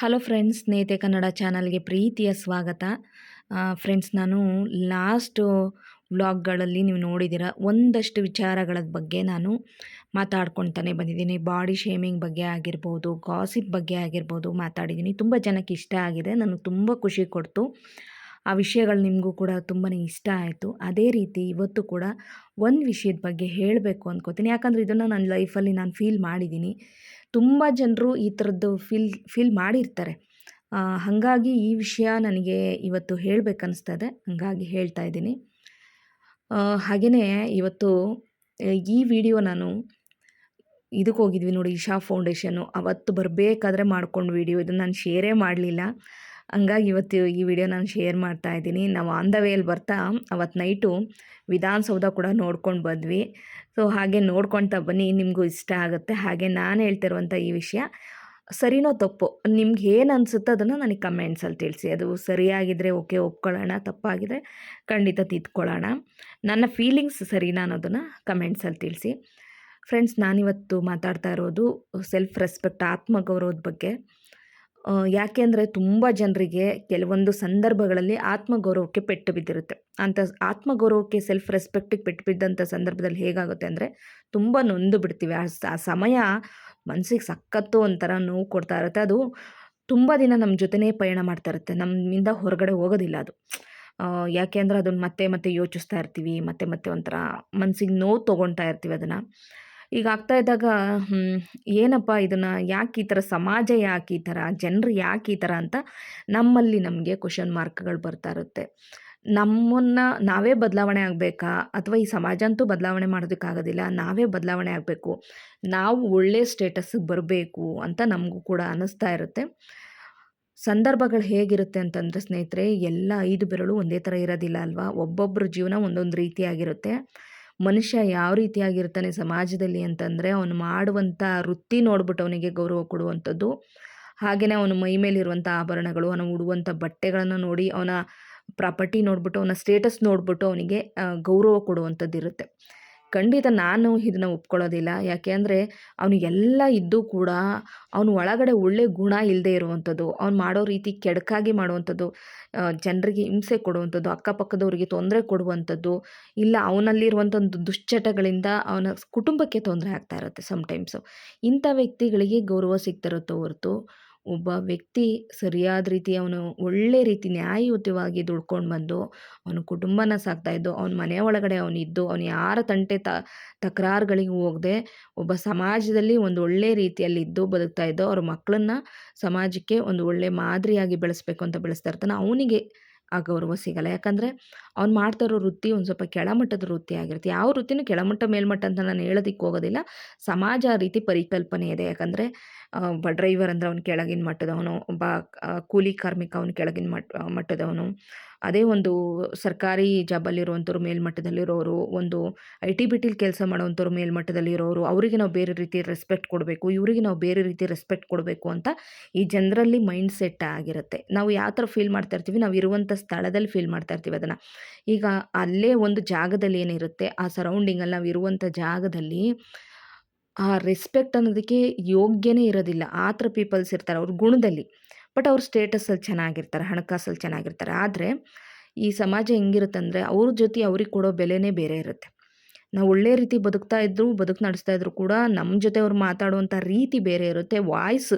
Hello friends, ಸ್ನೇಹಿತೆ ಕನ್ನಡ ಚಾನಲ್ಗೆ ಪ್ರೀತಿಯ ಸ್ವಾಗತ. ಫ್ರೆಂಡ್ಸ್, ನಾನು ಲಾಸ್ಟು ವ್ಲಾಗ್ಗಳಲ್ಲಿ ನೀವು ನೋಡಿದ್ದೀರ ಒಂದಷ್ಟು ವಿಚಾರಗಳ ಬಗ್ಗೆ ನಾನು ಮಾತಾಡ್ಕೊಳ್ತಾನೆ ಬಂದಿದ್ದೀನಿ. ಬಾಡಿ ಶೇಮಿಂಗ್ ಬಗ್ಗೆ ಆಗಿರ್ಬೋದು, ಗಾಸಿಪ್ ಬಗ್ಗೆ ಆಗಿರ್ಬೋದು ಮಾತಾಡಿದ್ದೀನಿ. ತುಂಬ ಜನಕ್ಕೆ ಇಷ್ಟ ಆಗಿದೆ, ನನಗೆ ತುಂಬ ಖುಷಿ ಕೊಡ್ತು. ಆ ವಿಷಯಗಳು ನಿಮಗೂ ಕೂಡ ತುಂಬಾ ಇಷ್ಟ ಆಯಿತು. ಅದೇ ರೀತಿ ಇವತ್ತು ಕೂಡ ಒಂದು ವಿಷಯದ ಬಗ್ಗೆ ಹೇಳಬೇಕು ಅಂದ್ಕೋತೀನಿ. ಯಾಕಂದರೆ ಇದನ್ನು ನನ್ನ ಲೈಫಲ್ಲಿ ನಾನು ಫೀಲ್ ಮಾಡಿದ್ದೀನಿ. ತುಂಬ ಜನರು ಈ ಥರದ್ದು ಫೀಲ್ ಮಾಡಿರ್ತಾರೆ. ಹಾಗಾಗಿ ಈ ವಿಷಯ ನನಗೆ ಇವತ್ತು ಹೇಳಬೇಕನ್ನಿಸ್ತದೆ, ಹಾಗಾಗಿ ಹೇಳ್ತಾ ಇದ್ದೀನಿ. ಹಾಗೆಯೇ ಇವತ್ತು ಈ ವಿಡಿಯೋ ನಾನು ಇದಕ್ಕೆ ಹೋಗಿದ್ವಿ ನೋಡಿ, ಇಶಾ ಫೌಂಡೇಶನ್ನು. ಅವತ್ತು ಬರಬೇಕಾದ್ರೆ ಮಾಡ್ಕೊಂಡು ವಿಡಿಯೋ, ಇದನ್ನು ನಾನು ಶೇರೇ ಮಾಡಲಿಲ್ಲ. ಹಂಗಾಗಿ ಇವತ್ತು ಈ ವಿಡಿಯೋ ನಾನು ಶೇರ್ ಮಾಡ್ತಾ ಇದ್ದೀನಿ. ನಾವು ಆನ್ ದ ವೇಯಲ್ಲಿ ಬರ್ತಾ ಅವತ್ತು ನೈಟು ವಿಧಾನಸೌಧ ಕೂಡ ನೋಡ್ಕೊಂಡು ಬಂದ್ವಿ. ಸೊ ಹಾಗೆ ನೋಡ್ಕೊಳ್ತಾ ಬನ್ನಿ, ನಿಮಗೂ ಇಷ್ಟ ಆಗುತ್ತೆ. ಹಾಗೆ ನಾನು ಹೇಳ್ತಿರುವಂಥ ಈ ವಿಷಯ ಸರಿನೋ ತಪ್ಪೋ ನಿಮ್ಗೆ ಏನು ಅನಿಸುತ್ತೋ ಅದನ್ನು ನನಗೆ ಕಮೆಂಟ್ಸಲ್ಲಿ ತಿಳಿಸಿ. ಅದು ಸರಿಯಾಗಿದ್ದರೆ ಓಕೆ, ಒಪ್ಕೊಳ್ಳೋಣ. ತಪ್ಪಾಗಿದ್ದರೆ ಖಂಡಿತ ತಿದ್ಕೊಳ್ಳೋಣ. ನನ್ನ ಫೀಲಿಂಗ್ಸ್ ಸರಿನಾ ಅನ್ನೋದನ್ನು ಕಮೆಂಟ್ಸಲ್ಲಿ ತಿಳಿಸಿ. ಫ್ರೆಂಡ್ಸ್, ನಾನಿವತ್ತು ಮಾತಾಡ್ತಾ ಇರೋದು ಸೆಲ್ಫ್ ರೆಸ್ಪೆಕ್ಟ್, ಆತ್ಮಗೌರವದ ಬಗ್ಗೆ. ಯಾಕೆಂದರೆ ತುಂಬ ಜನರಿಗೆ ಕೆಲವೊಂದು ಸಂದರ್ಭಗಳಲ್ಲಿ ಆತ್ಮಗೌರವಕ್ಕೆ ಪೆಟ್ಟು ಬಿದ್ದಿರುತ್ತೆ. ಅಂಥ ಆತ್ಮಗೌರವಕ್ಕೆ, ಸೆಲ್ಫ್ ರೆಸ್ಪೆಕ್ಟಿಗೆ ಪೆಟ್ಟು ಬಿದ್ದಂಥ ಸಂದರ್ಭದಲ್ಲಿ ಹೇಗಾಗುತ್ತೆ ಅಂದರೆ ತುಂಬ ನೊಂದು ಬಿಡ್ತೀವಿ. ಆ ಸಮಯ ಮನಸ್ಸಿಗೆ ಸಖತ್ತು ಒಂಥರ ನೋವು ಕೊಡ್ತಾ ಇರುತ್ತೆ. ಅದು ತುಂಬ ದಿನ ನಮ್ಮ ಜೊತೆನೇ ಪಯಣ ಮಾಡ್ತಾ ಇರುತ್ತೆ, ನಮ್ಮಿಂದ ಹೊರಗಡೆ ಹೋಗೋದಿಲ್ಲ ಅದು. ಯಾಕೆ ಅಂದರೆ ಅದನ್ನು ಮತ್ತೆ ಮತ್ತೆ ಯೋಚಿಸ್ತಾ ಇರ್ತೀವಿ, ಮತ್ತೆ ಮತ್ತೆ ಒಂಥರ ಮನಸ್ಸಿಗೆ ನೋವು ತೊಗೊಳ್ತಾ ಇರ್ತೀವಿ ಅದನ್ನು. ಈಗ ಆಗ್ತಾ ಇದ್ದಾಗ ಏನಪ್ಪ ಇದನ್ನು ಯಾಕೆ ಈ ಥರ, ಸಮಾಜ ಯಾಕೆ ಈ ಥರ, ಜನರು ಯಾಕೆ ಈ ಥರ ಅಂತ ನಮ್ಮಲ್ಲಿ ನಮಗೆ ಕ್ವಶನ್ ಮಾರ್ಕ್ಗಳು ಬರ್ತಾ ಇರುತ್ತೆ. ನಮ್ಮನ್ನು ನಾವೇ ಬದಲಾವಣೆ ಆಗಬೇಕಾ, ಅಥವಾ ಈ ಸಮಾಜ ಅಂತೂ ಬದಲಾವಣೆ ಮಾಡೋದಕ್ಕಾಗೋದಿಲ್ಲ, ನಾವೇ ಬದಲಾವಣೆ ಆಗಬೇಕು, ನಾವು ಒಳ್ಳೆ ಸ್ಟೇಟಸ್ಸಿಗೆ ಬರಬೇಕು ಅಂತ ನಮಗೂ ಕೂಡ ಅನ್ನಿಸ್ತಾ ಇರುತ್ತೆ. ಸಂದರ್ಭಗಳು ಹೇಗಿರುತ್ತೆ ಅಂತಂದರೆ ಸ್ನೇಹಿತರೆ, ಎಲ್ಲ 5 ಬೆರಳು ಒಂದೇ ಥರ ಇರೋದಿಲ್ಲ ಅಲ್ವಾ. ಒಬ್ಬೊಬ್ಬರ ಜೀವನ ಒಂದೊಂದು ರೀತಿಯಾಗಿರುತ್ತೆ. ಮನುಷ್ಯ ಯಾವ ರೀತಿಯಾಗಿರ್ತಾನೆ ಸಮಾಜದಲ್ಲಿ ಅಂತಂದರೆ, ಅವನು ಮಾಡುವಂಥ ವೃತ್ತಿ ನೋಡ್ಬಿಟ್ಟು ಅವನಿಗೆ ಗೌರವ ಕೊಡುವಂಥದ್ದು. ಹಾಗೆಯೇ ಅವನ ಮೈ ಮೇಲಿರುವಂಥ ಆಭರಣಗಳು, ಅವನು ಉಡುವಂಥ ಬಟ್ಟೆಗಳನ್ನು ನೋಡಿ, ಅವನ ಪ್ರಾಪರ್ಟಿ ನೋಡ್ಬಿಟ್ಟು, ಅವನ ಸ್ಟೇಟಸ್ ನೋಡ್ಬಿಟ್ಟು ಅವನಿಗೆ ಗೌರವ ಕೊಡುವಂಥದ್ದು ಇರುತ್ತೆ. ಖಂಡಿತ ನಾನು ಇದನ್ನು ಒಪ್ಕೊಳ್ಳೋದಿಲ್ಲ. ಯಾಕೆ ಅಂದರೆ ಅವನಿಗೆಲ್ಲ ಇದ್ದು ಕೂಡ ಅವನು ಒಳಗಡೆ ಒಳ್ಳೆ ಗುಣ ಇಲ್ಲದೆ ಇರುವಂಥದ್ದು, ಅವ್ನು ಮಾಡೋ ರೀತಿ ಕೆಡಕಾಗಿ ಮಾಡುವಂಥದ್ದು, ಜನರಿಗೆ ಹಿಂಸೆ ಕೊಡುವಂಥದ್ದು, ಅಕ್ಕಪಕ್ಕದವರಿಗೆ ತೊಂದರೆ ಕೊಡುವಂಥದ್ದು, ಇಲ್ಲ ಅವನಲ್ಲಿರುವಂಥ ಒಂದು ದುಶ್ಚಟಗಳಿಂದ ಅವನ ಕುಟುಂಬಕ್ಕೆ ತೊಂದರೆ ಆಗ್ತಾ ಇರುತ್ತೆ ಸಮಟೈಮ್ಸು. ಇಂಥ ವ್ಯಕ್ತಿಗಳಿಗೆ ಗೌರವ ಸಿಗ್ತಿರುತ್ತೋ ಹೊರತು, ಒಬ್ಬ ವ್ಯಕ್ತಿ ಸರಿಯಾದ ರೀತಿ ಅವನು ಒಳ್ಳೆ ರೀತಿ ನ್ಯಾಯಯುತವಾಗಿ ದುಡ್ಕೊಂಡು ಬಂದು ಅವನ ಕುಟುಂಬನ ಸಾಕ್ತಾಯಿದ್ದು, ಅವನ ಮನೆ ಒಳಗಡೆ ಅವನಿದ್ದು, ಅವನು ಯಾರ ತಕರಾರುಗಳಿಗೆ ಹೋಗದೆ ಒಬ್ಬ ಸಮಾಜದಲ್ಲಿ ಒಂದು ಒಳ್ಳೆ ರೀತಿಯಲ್ಲಿದ್ದು ಬದುಕ್ತಾ ಇದ್ದೋ, ಅವ್ರ ಮಕ್ಕಳನ್ನ ಸಮಾಜಕ್ಕೆ ಒಂದು ಒಳ್ಳೆ ಮಾದರಿಯಾಗಿ ಬೆಳೆಸ್ಬೇಕು ಅಂತ ಬೆಳೆಸ್ತಾ ಇರ್ತಾನೆ, ಅವನಿಗೆ ಆ ಗೌರವ ಸಿಗಲ್ಲ. ಯಾಕಂದರೆ ಅವ್ನು ಮಾಡ್ತಾ ಇರೋ ವೃತ್ತಿ ಒಂದು ಸ್ವಲ್ಪ ಕೆಳಮಟ್ಟದ ವೃತ್ತಿ ಆಗಿರುತ್ತೆ. ಯಾವ ವೃತ್ತಿನೂ ಕೆಳಮಟ್ಟ ಮೇಲ್ಮಟ್ಟ ಅಂತ ನಾನು ಹೇಳೋದಕ್ಕೆ ಹೋಗೋದಿಲ್ಲ. ಸಮಾಜ ಆ ರೀತಿ ಪರಿಕಲ್ಪನೆ ಇದೆ. ಯಾಕಂದರೆ ಒಬ್ಬ ಡ್ರೈವರ್ ಅಂದರೆ ಅವನು ಕೆಳಗಿನ ಮಟ್ಟದವನು, ಒಬ್ಬ ಕೂಲಿ ಕಾರ್ಮಿಕ ಅವನು ಕೆಳಗಿನ ಮಟ್ಟದವನು. ಅದೇ ಒಂದು ಸರ್ಕಾರಿ ಜಾಬಲ್ಲಿರುವಂಥವ್ರು ಮೇಲ್ಮಟ್ಟದಲ್ಲಿರೋರು, ಒಂದು IT-BTಲಿ ಕೆಲಸ ಮಾಡೋವಂಥವ್ರು ಮೇಲ್ಮಟ್ಟದಲ್ಲಿರೋರು, ಅವರಿಗೆ ನಾವು ಬೇರೆ ರೀತಿ ರೆಸ್ಪೆಕ್ಟ್ ಕೊಡಬೇಕು, ಇವರಿಗೆ ನಾವು ಬೇರೆ ರೀತಿ ರೆಸ್ಪೆಕ್ಟ್ ಕೊಡಬೇಕು ಅಂತ ಈ ಜನರಲ್ಲಿ ಮೈಂಡ್ ಸೆಟ್ ಆಗಿರುತ್ತೆ. ನಾವು ಯಾವ ಥರ ಫೀಲ್ ಮಾಡ್ತಾ ಇರ್ತೀವಿ, ನಾವು ಇರುವಂಥ ಸ್ಥಳದಲ್ಲಿ ಫೀಲ್ ಮಾಡ್ತಾ ಇರ್ತೀವಿ ಅದನ್ನು. ಈಗ ಅಲ್ಲೇ ಒಂದು ಜಾಗದಲ್ಲಿ ಏನಿರುತ್ತೆ, ಆ ಸರೌಂಡಿಂಗಲ್ಲಿ ನಾವು ಇರುವಂಥ ಜಾಗದಲ್ಲಿ ಆ ರೆಸ್ಪೆಕ್ಟ್ ಅನ್ನೋದಕ್ಕೆ ಯೋಗ್ಯನೇ ಇರೋದಿಲ್ಲ. ಆ ಥರ ಪೀಪಲ್ಸ್ ಇರ್ತಾರೆ ಅವ್ರ ಗುಣದಲ್ಲಿ. ಬಟ್ ಅವ್ರ ಸ್ಟೇಟಸಲ್ಲಿ ಚೆನ್ನಾಗಿರ್ತಾರೆ, ಹಣಕಾಸಲ್ಲಿ ಚೆನ್ನಾಗಿರ್ತಾರೆ. ಆದರೆ ಈ ಸಮಾಜ ಹೆಂಗಿರುತ್ತೆ ಅಂದರೆ, ಅವ್ರ ಜೊತೆ ಅವ್ರಿಗೆ ಕೊಡೋ ಬೆಲೆನೇ ಬೇರೆ ಇರುತ್ತೆ. ನಾವು ಒಳ್ಳೆ ರೀತಿ ಬದುಕು ನಡೆಸ್ತಾ ಇದ್ರು ಕೂಡ ನಮ್ಮ ಜೊತೆ ಅವ್ರು ಮಾತಾಡುವಂಥ ರೀತಿ ಬೇರೆ ಇರುತ್ತೆ.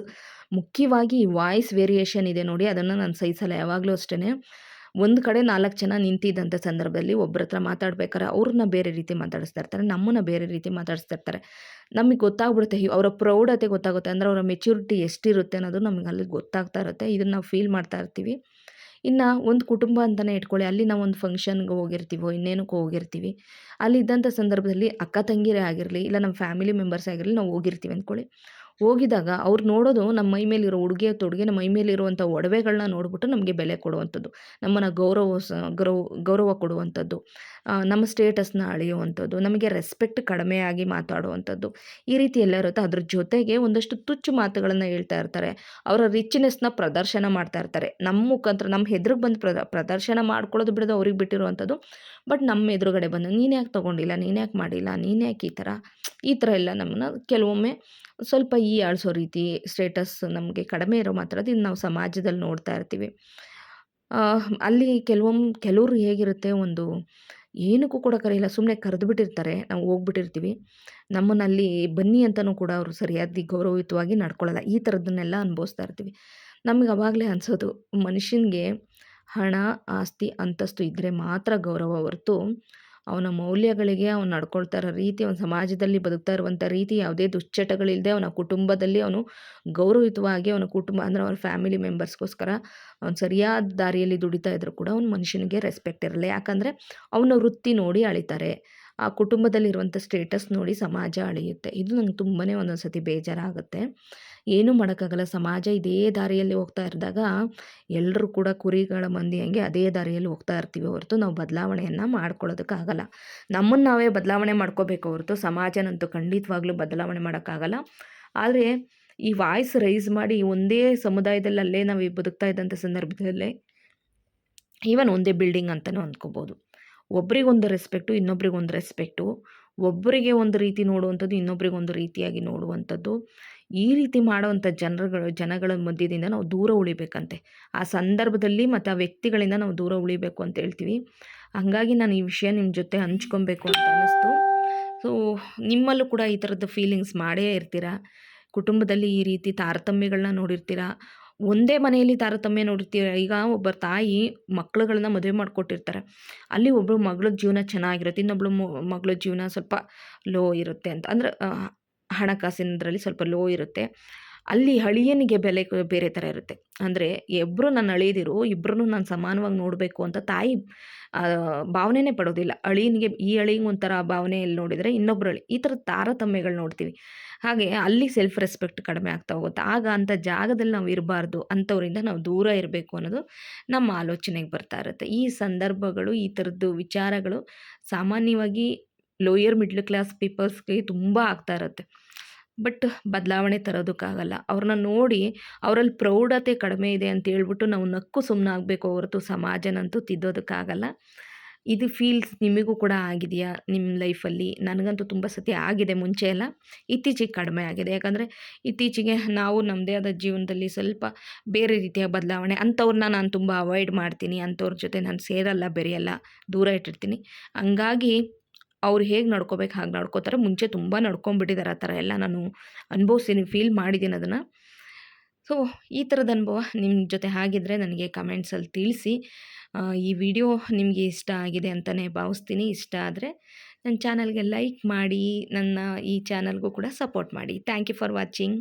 ಮುಖ್ಯವಾಗಿ ಈ ವಾಯ್ಸ್ ವೇರಿಯೇಷನ್ ಇದೆ ನೋಡಿ, ಅದನ್ನು ನಾನು ಸಹಿಸಲ್ಲ ಯಾವಾಗಲೂ ಅಷ್ಟೇ. ಒಂದು ಕಡೆ 4 ಜನ ನಿಂತಿದ್ದಂಥ ಸಂದರ್ಭದಲ್ಲಿ ಒಬ್ಬರ ಹತ್ರ ಮಾತಾಡ್ಬೇಕಾದ್ರೆ ಅವ್ರನ್ನ ಬೇರೆ ರೀತಿ ಮಾತಾಡಿಸ್ತಾ ಇರ್ತಾರೆ, ನಮ್ಮನ್ನು ಬೇರೆ ರೀತಿ ಮಾತಾಡಿಸ್ತಾ ಇರ್ತಾರೆ. ನಮಗೆ ಗೊತ್ತಾಗ್ಬಿಡುತ್ತೆ, ಅವರ ಪ್ರೌಢತೆ ಗೊತ್ತಾಗುತ್ತೆ, ಅಂದರೆ ಅವರ ಮೆಚ್ಯೂರಿಟಿ ಎಷ್ಟಿರುತ್ತೆ ಅನ್ನೋದು ನಮಗೆ ಅಲ್ಲಿ ಗೊತ್ತಾಗ್ತಾ ಇರುತ್ತೆ. ಇದನ್ನು ನಾವು ಫೀಲ್ ಮಾಡ್ತಾ ಇರ್ತೀವಿ. ಇನ್ನು ಒಂದು ಕುಟುಂಬ ಅಂತಲೇ ಇಟ್ಕೊಳ್ಳಿ, ಅಲ್ಲಿ ನಾವು ಒಂದು ಫಂಕ್ಷನ್ಗೆ ಹೋಗಿರ್ತೀವೋ ಇನ್ನೇನಕ್ಕೋ ಹೋಗಿರ್ತೀವಿ. ಅಲ್ಲಿದ್ದಂಥ ಸಂದರ್ಭದಲ್ಲಿ ಅಕ್ಕ ತಂಗಿರೇ ಆಗಿರಲಿ, ಇಲ್ಲ ನಮ್ಮ ಫ್ಯಾಮಿಲಿ ಮೆಂಬರ್ಸ್ ಆಗಿರಲಿ, ನಾವು ಹೋಗಿರ್ತೀವಿ ಅಂದ್ಕೊಳ್ಳಿ. ಹೋಗಿದಾಗ ಅವ್ರು ನೋಡೋದು ನಮ್ಮ ಮೈ ಮೇಲಿರೋ ಉಡುಗೆ ತೊಡುಗೆ, ನಮ್ಮ ಮೈ ಮೇಲಿರುವಂಥ ಒಡವೆಗಳನ್ನ ನೋಡಿಬಿಟ್ಟು ನಮಗೆ ಬೆಲೆ ಕೊಡುವಂಥದ್ದು, ನಮ್ಮನ್ನು ಗೌರವ ಕೊಡುವಂಥದ್ದು, ನಮ್ಮ ಸ್ಟೇಟಸ್ನ ಅಳೆಯುವಂಥದ್ದು, ನಮಗೆ ರೆಸ್ಪೆಕ್ಟ್ ಕಡಿಮೆಯಾಗಿ ಮಾತಾಡುವಂಥದ್ದು, ಈ ರೀತಿ ಎಲ್ಲ ಇರುತ್ತೆ. ಅದ್ರ ಜೊತೆಗೆ ಒಂದಷ್ಟು ತುಚ್ಚು ಮಾತುಗಳನ್ನು ಹೇಳ್ತಾ ಇರ್ತಾರೆ, ಅವರ ರಿಚ್ನೆಸ್ನ ಪ್ರದರ್ಶನ ಮಾಡ್ತಾ ಇರ್ತಾರೆ. ನಮ್ಮ ಮುಖಾಂತರ ನಮ್ಮ ಎದುರಿಗೆ ಬಂದು ಪ್ರದರ್ಶನ ಮಾಡ್ಕೊಳ್ಳೋದು ಬಿಡೋದು ಅವ್ರಿಗೆ ಬಿಟ್ಟಿರುವಂಥದ್ದು. ಬಟ್ ನಮ್ಮ ಎದುರುಗಡೆ ಬಂದು ನೀನು ಯಾಕೆ ತೊಗೊಂಡಿಲ್ಲ, ನೀನು ಯಾಕೆ ಮಾಡಿಲ್ಲ, ನೀನು ಯಾಕೆ ಈ ಥರ, ಈ ಥರ ಎಲ್ಲ ನಮ್ಮನ್ನ ಕೆಲವೊಮ್ಮೆ ಸ್ವಲ್ಪ ಹೀಯಾಳಿಸೋ ರೀತಿ, ಸ್ಟೇಟಸ್ ನಮಗೆ ಕಡಿಮೆ ಇರೋ ಮಾತ್ರದಿಂದ ನಾವು ಸಮಾಜದಲ್ಲಿ ನೋಡ್ತಾ ಇರ್ತೀವಿ. ಅಲ್ಲಿ ಕೆಲವ್ರು ಹೇಗಿರುತ್ತೆ, ಒಂದು ಏನಕ್ಕೂ ಕೂಡ ಕರೆಯಲ್ಲ, ಸುಮ್ಮನೆ ಕರೆದು ಬಿಟ್ಟಿರ್ತಾರೆ, ನಾವು ಹೋಗ್ಬಿಟ್ಟಿರ್ತೀವಿ. ನಮ್ಮನ್ನಲ್ಲಿ ಬನ್ನಿ ಅಂತನೂ ಕೂಡ ಅವರು ಸರಿಯಾಗಿ ಗೌರವಯುತವಾಗಿ ನಡ್ಕೊಳ್ಳಲ್ಲ. ಈ ಥರದ್ದನ್ನೆಲ್ಲ ಅನುಭವಿಸ್ತಾ ಇರ್ತೀವಿ. ನಮಗೆ ಅವಾಗಲೇ ಅನಿಸೋದು, ಮನುಷ್ಯನಿಗೆ ಹಣ, ಆಸ್ತಿ, ಅಂತಸ್ತು ಇದ್ದರೆ ಮಾತ್ರ ಗೌರವ ಹೊರತು, ಅವನ ಮೌಲ್ಯಗಳಿಗೆ ಅವ್ನು ನಡ್ಕೊಳ್ತಾ ಇರೋ ರೀತಿ, ಅವನ ಸಮಾಜದಲ್ಲಿ ಬದುಕ್ತಾ ಇರುವಂಥ ರೀತಿ, ಯಾವುದೇ ದುಶ್ಚಟಗಳಿಲ್ಲದೆ ಅವನ ಕುಟುಂಬದಲ್ಲಿ ಅವನು ಗೌರವಯುತವಾಗಿ ಅವನ ಕುಟುಂಬ ಅಂದರೆ ಅವನ ಫ್ಯಾಮಿಲಿ ಮೆಂಬರ್ಸ್‌ಗೋಸ್ಕರ ಅವ್ನು ಸರಿಯಾದ ದಾರಿಯಲ್ಲಿ ದುಡಿತಾ ಇದ್ರೂ ಕೂಡ ಅವ್ನು ಮನುಷ್ಯನಿಗೆ ರೆಸ್ಪೆಕ್ಟ್ ಇರಲ್ಲ. ಯಾಕಂದರೆ ಅವನ ವೃತ್ತಿ ನೋಡಿ ಅಳಿತಾರೆ. ಆ ಕುಟುಂಬದಲ್ಲಿರುವಂಥ ಸ್ಟೇಟಸ್ ನೋಡಿ ಸಮಾಜ ಅಳೆಯುತ್ತೆ. ಇದು ನಂಗೆ ತುಂಬಾ ಒಂದೊಂದು ಸತಿ ಬೇಜಾರಾಗುತ್ತೆ. ಏನೂ ಮಾಡೋಕ್ಕಾಗಲ್ಲ. ಸಮಾಜ ಇದೇ ದಾರಿಯಲ್ಲಿ ಹೋಗ್ತಾ ಇದ್ದಾಗ ಎಲ್ಲರೂ ಕೂಡ ಕುರಿಗಳ ಮಂದಿ ಹಂಗೆ ಅದೇ ದಾರಿಯಲ್ಲಿ ಹೋಗ್ತಾ ಇರ್ತೀವಿ ಹೊರತು ನಾವು ಬದಲಾವಣೆಯನ್ನು ಮಾಡ್ಕೊಳ್ಳೋದಕ್ಕಾಗಲ್ಲ. ನಮ್ಮನ್ನು ನಾವೇ ಬದಲಾವಣೆ ಮಾಡ್ಕೋಬೇಕು ಹೊರತು ಸಮಾಜನಂತೂ ಖಂಡಿತವಾಗ್ಲೂ ಬದಲಾವಣೆ ಮಾಡೋಕ್ಕಾಗಲ್ಲ. ಆದರೆ ಈ ವಾಯ್ಸ್ ರೈಸ್ ಮಾಡಿ ಒಂದೇ ಸಮುದಾಯದಲ್ಲಿ ಅಲ್ಲೇ ನಾವು ಬದುಕ್ತಾ ಇದ್ದಂಥ ಸಂದರ್ಭದಲ್ಲೇ ಈವನ್ ಒಂದೇ ಬಿಲ್ಡಿಂಗ್ ಅಂತಲೂ ಅಂದ್ಕೋಬೋದು. ಒಬ್ರಿಗೊಂದು ರೆಸ್ಪೆಕ್ಟು, ಇನ್ನೊಬ್ರಿಗೊಂದು ರೆಸ್ಪೆಕ್ಟು. ಒಬ್ಬರಿಗೆ ಒಂದು ರೀತಿ ನೋಡುವಂಥದ್ದು, ಇನ್ನೊಬ್ರಿಗೊಂದು ರೀತಿಯಾಗಿ ನೋಡುವಂಥದ್ದು. ಈ ರೀತಿ ಮಾಡೋವಂಥ ಜನಗಳ ಮಧ್ಯದಿಂದ ನಾವು ದೂರ ಉಳಿಬೇಕಂತೆ. ಆ ಸಂದರ್ಭದಲ್ಲಿ ಮತ್ತು ಆ ವ್ಯಕ್ತಿಗಳಿಂದ ನಾವು ದೂರ ಉಳಿಬೇಕು ಅಂತ ಹೇಳ್ತೀವಿ. ಹಾಗಾಗಿ ನಾನು ಈ ವಿಷಯ ನಿಮ್ಮ ಜೊತೆ ಹಂಚ್ಕೊಬೇಕು ಅಂತ ಅನ್ನಿಸ್ತು. ಸೊ ನಿಮ್ಮಲ್ಲೂ ಕೂಡ ಈ ಥರದ್ದು ಫೀಲಿಂಗ್ಸ್ ಮಾಡೇ ಇರ್ತೀರ. ಕುಟುಂಬದಲ್ಲಿ ಈ ರೀತಿ ತಾರತಮ್ಯಗಳನ್ನ ನೋಡಿರ್ತೀರ. ಒಂದೇ ಮನೆಯಲ್ಲಿ ತಾರತಮ್ಯ ನೋಡಿರ್ತೀರ. ಈಗ ಒಬ್ಬ ತಾಯಿ ಮಕ್ಳುಗಳನ್ನ ಮದುವೆ ಮಾಡಿಕೊಟ್ಟಿರ್ತಾರೆ. ಅಲ್ಲಿ ಒಬ್ಬಳು ಮಗಳ ಜೀವನ ಚೆನ್ನಾಗಿರುತ್ತೆ, ಇನ್ನೊಬ್ಳು ಮಗಳ ಜೀವನ ಸ್ವಲ್ಪ ಲೋ ಇರುತ್ತೆ ಅಂತ. ಅಂದರೆ ಹಣಕಾಸಿನದ್ರಲ್ಲಿ ಸ್ವಲ್ಪ ಲೋ ಇರುತ್ತೆ. ಅಲ್ಲಿ ಅಳಿಯನಿಗೆ ಬೆಲೆ ಬೇರೆ ಥರ ಇರುತ್ತೆ. ಅಂದರೆ ಇಬ್ಬರು ನನ್ನ ಅಳಿಯದಿರು, ಇಬ್ಬರನ್ನೂ ನಾನು ಸಮಾನವಾಗಿ ನೋಡಬೇಕು ಅಂತ ತಾಯಿ ಭಾವನೆನೇ ಪಡೋದಿಲ್ಲ. ಅಳಿಯನಿಗೆ ಈ ಅಳಿಯಂಗೆ ಒಂಥರ ಭಾವನೆಯಲ್ಲಿ ನೋಡಿದರೆ ಇನ್ನೊಬ್ಬರು ಈ ಥರ ತಾರತಮ್ಯಗಳು ನೋಡ್ತೀವಿ. ಹಾಗೆ ಅಲ್ಲಿ ಸೆಲ್ಫ್ ರೆಸ್ಪೆಕ್ಟ್ ಕಡಿಮೆ ಆಗ್ತಾ ಹೋಗುತ್ತೆ. ಆಗ ಅಂಥ ಜಾಗದಲ್ಲಿ ನಾವು ಇರಬಾರ್ದು, ಅಂಥವರಿಂದ ನಾವು ದೂರ ಇರಬೇಕು ಅನ್ನೋದು ನಮ್ಮ ಆಲೋಚನೆಗೆ ಬರ್ತಾ ಇರುತ್ತೆ. ಈ ಸಂದರ್ಭಗಳು, ಈ ಥರದ್ದು ವಿಚಾರಗಳು ಸಾಮಾನ್ಯವಾಗಿ ಲೋಯರ್ ಮಿಡ್ಲ್ ಕ್ಲಾಸ್ ಪೀಪಲ್ಸ್ಗೆ ತುಂಬ ಆಗ್ತಾ ಇರುತ್ತೆ. ಬಟ್ ಬದಲಾವಣೆ ತರೋದಕ್ಕಾಗಲ್ಲ. ಅವ್ರನ್ನ ನೋಡಿ ಅವರಲ್ಲಿ ಪ್ರೌಢತೆ ಕಡಿಮೆ ಇದೆ ಅಂತ ಹೇಳ್ಬಿಟ್ಟು ನಾವು ನಕ್ಕು ಸುಮ್ಮನಾಗಬೇಕು ಹೊರತು ಸಮಾಜನಂತೂ ತಿದ್ದೋದಕ್ಕಾಗಲ್ಲ. ಇದು ಫೀಲ್ಸ್ ನಿಮಗೂ ಕೂಡ ಆಗಿದೆಯಾ ನಿಮ್ಮ ಲೈಫಲ್ಲಿ? ನನಗಂತೂ ತುಂಬ ಸತಿ ಆಗಿದೆ ಮುಂಚೆ ಎಲ್ಲ. ಇತ್ತೀಚೆಗೆ ಕಡಿಮೆ ಆಗಿದೆ. ಯಾಕಂದರೆ ಇತ್ತೀಚೆಗೆ ನಾವು ನಮ್ಮದೇ ಆದ ಜೀವನದಲ್ಲಿ ಸ್ವಲ್ಪ ಬೇರೆ ರೀತಿಯ ಬದಲಾವಣೆ, ಅಂಥವ್ರನ್ನ ನಾನು ತುಂಬ ಅವಾಯ್ಡ್ ಮಾಡ್ತೀನಿ. ಅಂಥವ್ರ ಜೊತೆ ನಾನು ಸೇರಲ್ಲ, ಬೆರೆಯಲ್ಲ, ದೂರ ಇಟ್ಟಿರ್ತೀನಿ. ಹಂಗಾಗಿ ಅವ್ರು ಹೇಗೆ ನಡ್ಕೋಬೇಕು ಹಾಗೆ ನಡ್ಕೋತಾರೆ. ಮುಂಚೆ ತುಂಬ ನಡ್ಕೊಂಬಿಟ್ಟಿದ್ದಾರೆ ಆ ಥರ ಎಲ್ಲ. ನಾನು ಅನುಭವಿಸ್ತೀನಿ, ಫೀಲ್ ಮಾಡಿದ್ದೀನಿ ಅದನ್ನು. ಸೊ ಈ ಥರದ ಅನುಭವ ನಿಮ್ಮ ಜೊತೆ ಆಗಿದ್ದರೆ ನನಗೆ ಕಮೆಂಟ್ಸಲ್ಲಿ ತಿಳಿಸಿ. ಈ ವಿಡಿಯೋ ನಿಮಗೆ ಇಷ್ಟ ಆಗಿದೆ ಅಂತಲೇ ಭಾವಿಸ್ತೀನಿ. ಇಷ್ಟ ಆದರೆ ನನ್ನ ಚಾನಲ್ಗೆ ಲೈಕ್ ಮಾಡಿ, ನನ್ನ ಈ ಚಾನಲ್ಗೂ ಕೂಡ ಸಪೋರ್ಟ್ ಮಾಡಿ. Thank you for watching.